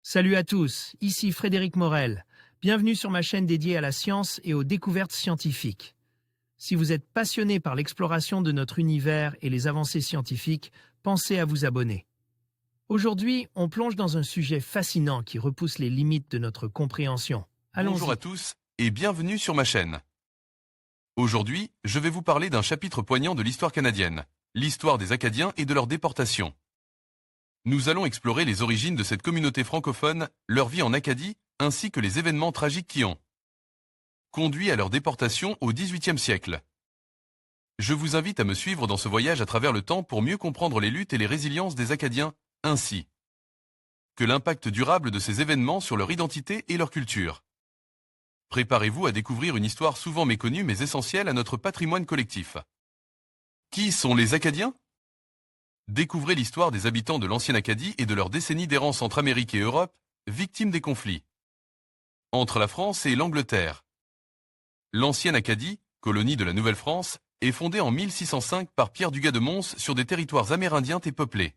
Salut à tous, ici Frédéric Morel. Bienvenue sur ma chaîne dédiée à la science et aux découvertes scientifiques. Si vous êtes passionné par l'exploration de notre univers et les avancées scientifiques, pensez à vous abonner. Aujourd'hui, on plonge dans un sujet fascinant qui repousse les limites de notre compréhension. Bonjour Allons-y. à tous et bienvenue sur ma chaîne. Aujourd'hui, je vais vous parler d'un chapitre poignant de l'histoire canadienne, l'histoire des Acadiens et de leur déportation. Nous allons explorer les origines de cette communauté francophone, leur vie en Acadie, ainsi que les événements tragiques qui ont conduit à leur déportation au XVIIIe siècle. Je vous invite à me suivre dans ce voyage à travers le temps pour mieux comprendre les luttes et les résiliences des Acadiens, ainsi que l'impact durable de ces événements sur leur identité et leur culture. Préparez-vous à découvrir une histoire souvent méconnue mais essentielle à notre patrimoine collectif. Qui sont les Acadiens? Découvrez l'histoire des habitants de l'ancienne Acadie et de leurs décennies d'errance entre Amérique et Europe, victimes des conflits entre la France et l'Angleterre. L'ancienne Acadie, colonie de la Nouvelle-France, est fondée en 1605 par Pierre Dugas de Mons sur des territoires amérindiens et peuplés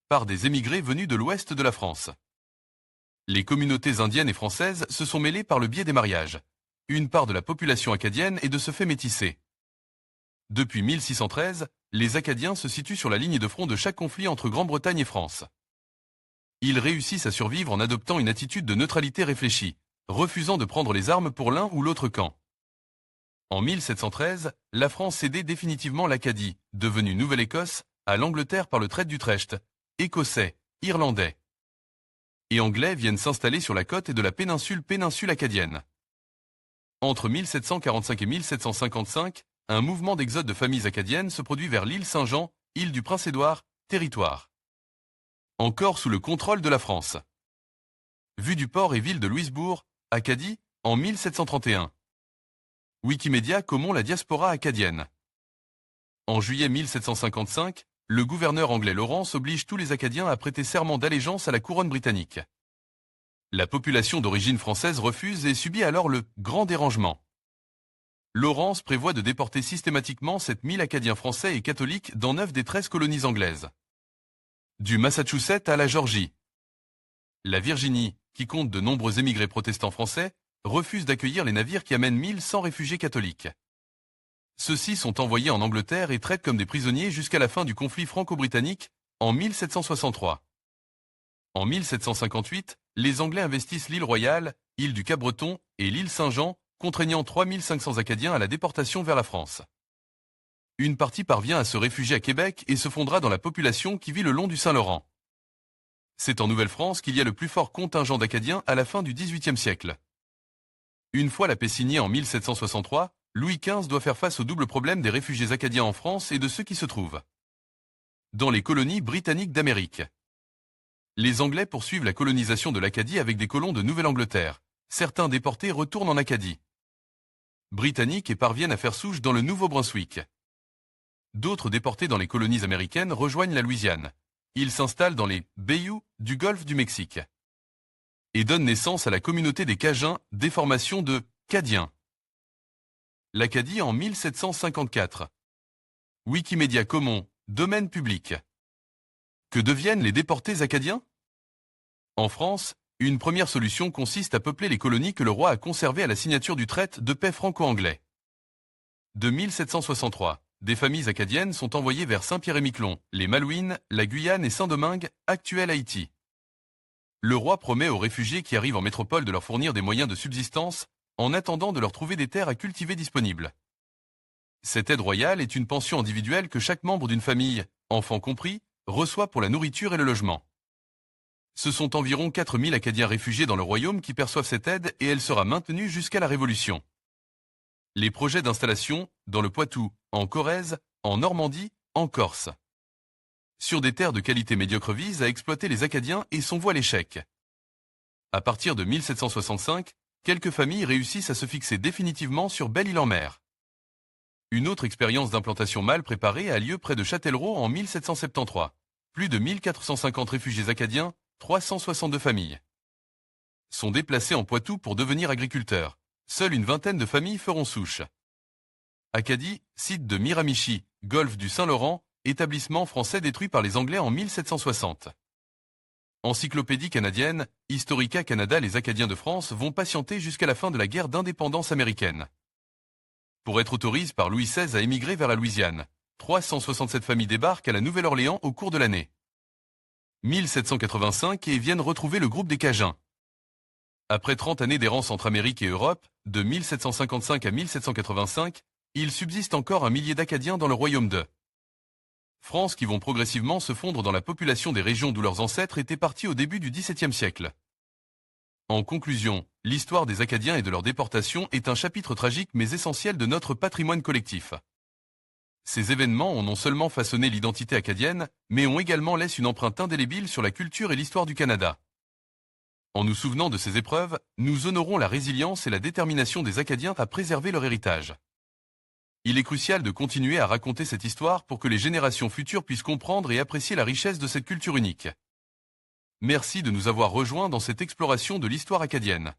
par des émigrés venus de l'ouest de la France. Les communautés indiennes et françaises se sont mêlées par le biais des mariages. Une part de la population acadienne est de ce fait métissée. Depuis 1613, les Acadiens se situent sur la ligne de front de chaque conflit entre Grande-Bretagne et France. Ils réussissent à survivre en adoptant une attitude de neutralité réfléchie, refusant de prendre les armes pour l'un ou l'autre camp. En 1713, la France cédait définitivement l'Acadie, devenue Nouvelle-Écosse, à l'Angleterre par le traité d'Utrecht. Écossais, Irlandais et Anglais viennent s'installer sur la côte de la péninsule acadienne. Entre 1745 et 1755, un mouvement d'exode de familles acadiennes se produit vers l'île Saint-Jean, île du Prince-Édouard, territoire encore sous le contrôle de la France. Vue du port et ville de Louisbourg, Acadie, en 1731. Wikipédia comment la diaspora acadienne. En juillet 1755, le gouverneur anglais Lawrence oblige tous les Acadiens à prêter serment d'allégeance à la couronne britannique. La population d'origine française refuse et subit alors le grand dérangement. Lawrence prévoit de déporter systématiquement 7000 Acadiens français et catholiques dans 9 des 13 colonies anglaises. Du Massachusetts à la Géorgie. La Virginie, qui compte de nombreux émigrés protestants français, refuse d'accueillir les navires qui amènent 1100 réfugiés catholiques. Ceux-ci sont envoyés en Angleterre et traitent comme des prisonniers jusqu'à la fin du conflit franco-britannique, en 1763. En 1758, les Anglais investissent l'île Royale, île du Cap-Breton et l'île Saint-Jean, contraignant 3500 Acadiens à la déportation vers la France. Une partie parvient à se réfugier à Québec et se fondera dans la population qui vit le long du Saint-Laurent. C'est en Nouvelle-France qu'il y a le plus fort contingent d'Acadiens à la fin du XVIIIe siècle. Une fois la paix signée en 1763, Louis XV doit faire face au double problème des réfugiés acadiens en France et de ceux qui se trouvent dans les colonies britanniques d'Amérique. Les Anglais poursuivent la colonisation de l'Acadie avec des colons de Nouvelle-Angleterre. Certains déportés retournent en Acadie britannique et parviennent à faire souche dans le Nouveau-Brunswick. D'autres déportés dans les colonies américaines rejoignent la Louisiane. Ils s'installent dans les bayous du golfe du Mexique et donnent naissance à la communauté des Cajuns, déformation de Cadiens. L'Acadie en 1754. Wikipédia Commons, domaine public. Que deviennent les déportés acadiens? En France, une première solution consiste à peupler les colonies que le roi a conservées à la signature du traité de paix franco-anglais. De 1763, des familles acadiennes sont envoyées vers Saint-Pierre-et-Miquelon, les Malouines, la Guyane et Saint-Domingue, actuel Haïti. Le roi promet aux réfugiés qui arrivent en métropole de leur fournir des moyens de subsistance, en attendant de leur trouver des terres à cultiver disponibles. Cette aide royale est une pension individuelle que chaque membre d'une famille, enfants compris, reçoit pour la nourriture et le logement. Ce sont environ 4000 Acadiens réfugiés dans le royaume qui perçoivent cette aide et elle sera maintenue jusqu'à la Révolution. Les projets d'installation, dans le Poitou, en Corrèze, en Normandie, en Corse. Sur des terres de qualité médiocre visent à exploiter les Acadiens et sont voués à l'échec. À partir de 1765, quelques familles réussissent à se fixer définitivement sur Belle-Île-en-Mer. Une autre expérience d'implantation mal préparée a lieu près de Châtellerault en 1773. Plus de 1450 réfugiés acadiens, 362 familles, sont déplacés en Poitou pour devenir agriculteurs. Seule une vingtaine de familles feront souche. Acadie, site de Miramichi, golfe du Saint-Laurent, établissement français détruit par les Anglais en 1760. Encyclopédie canadienne, Historica Canada. Les Acadiens de France vont patienter jusqu'à la fin de la guerre d'indépendance américaine. Pour être autorisés par Louis XVI à émigrer vers la Louisiane, 367 familles débarquent à la Nouvelle-Orléans au cours de l'année 1785 et viennent retrouver le groupe des Cajuns. Après 30 années d'errance entre Amérique et Europe, de 1755 à 1785, il subsiste encore un millier d'Acadiens dans le royaume de France qui vont progressivement se fondre dans la population des régions d'où leurs ancêtres étaient partis au début du XVIIe siècle. En conclusion, l'histoire des Acadiens et de leur déportation est un chapitre tragique mais essentiel de notre patrimoine collectif. Ces événements ont non seulement façonné l'identité acadienne, mais ont également laissé une empreinte indélébile sur la culture et l'histoire du Canada. En nous souvenant de ces épreuves, nous honorons la résilience et la détermination des Acadiens à préserver leur héritage. Il est crucial de continuer à raconter cette histoire pour que les générations futures puissent comprendre et apprécier la richesse de cette culture unique. Merci de nous avoir rejoints dans cette exploration de l'histoire acadienne.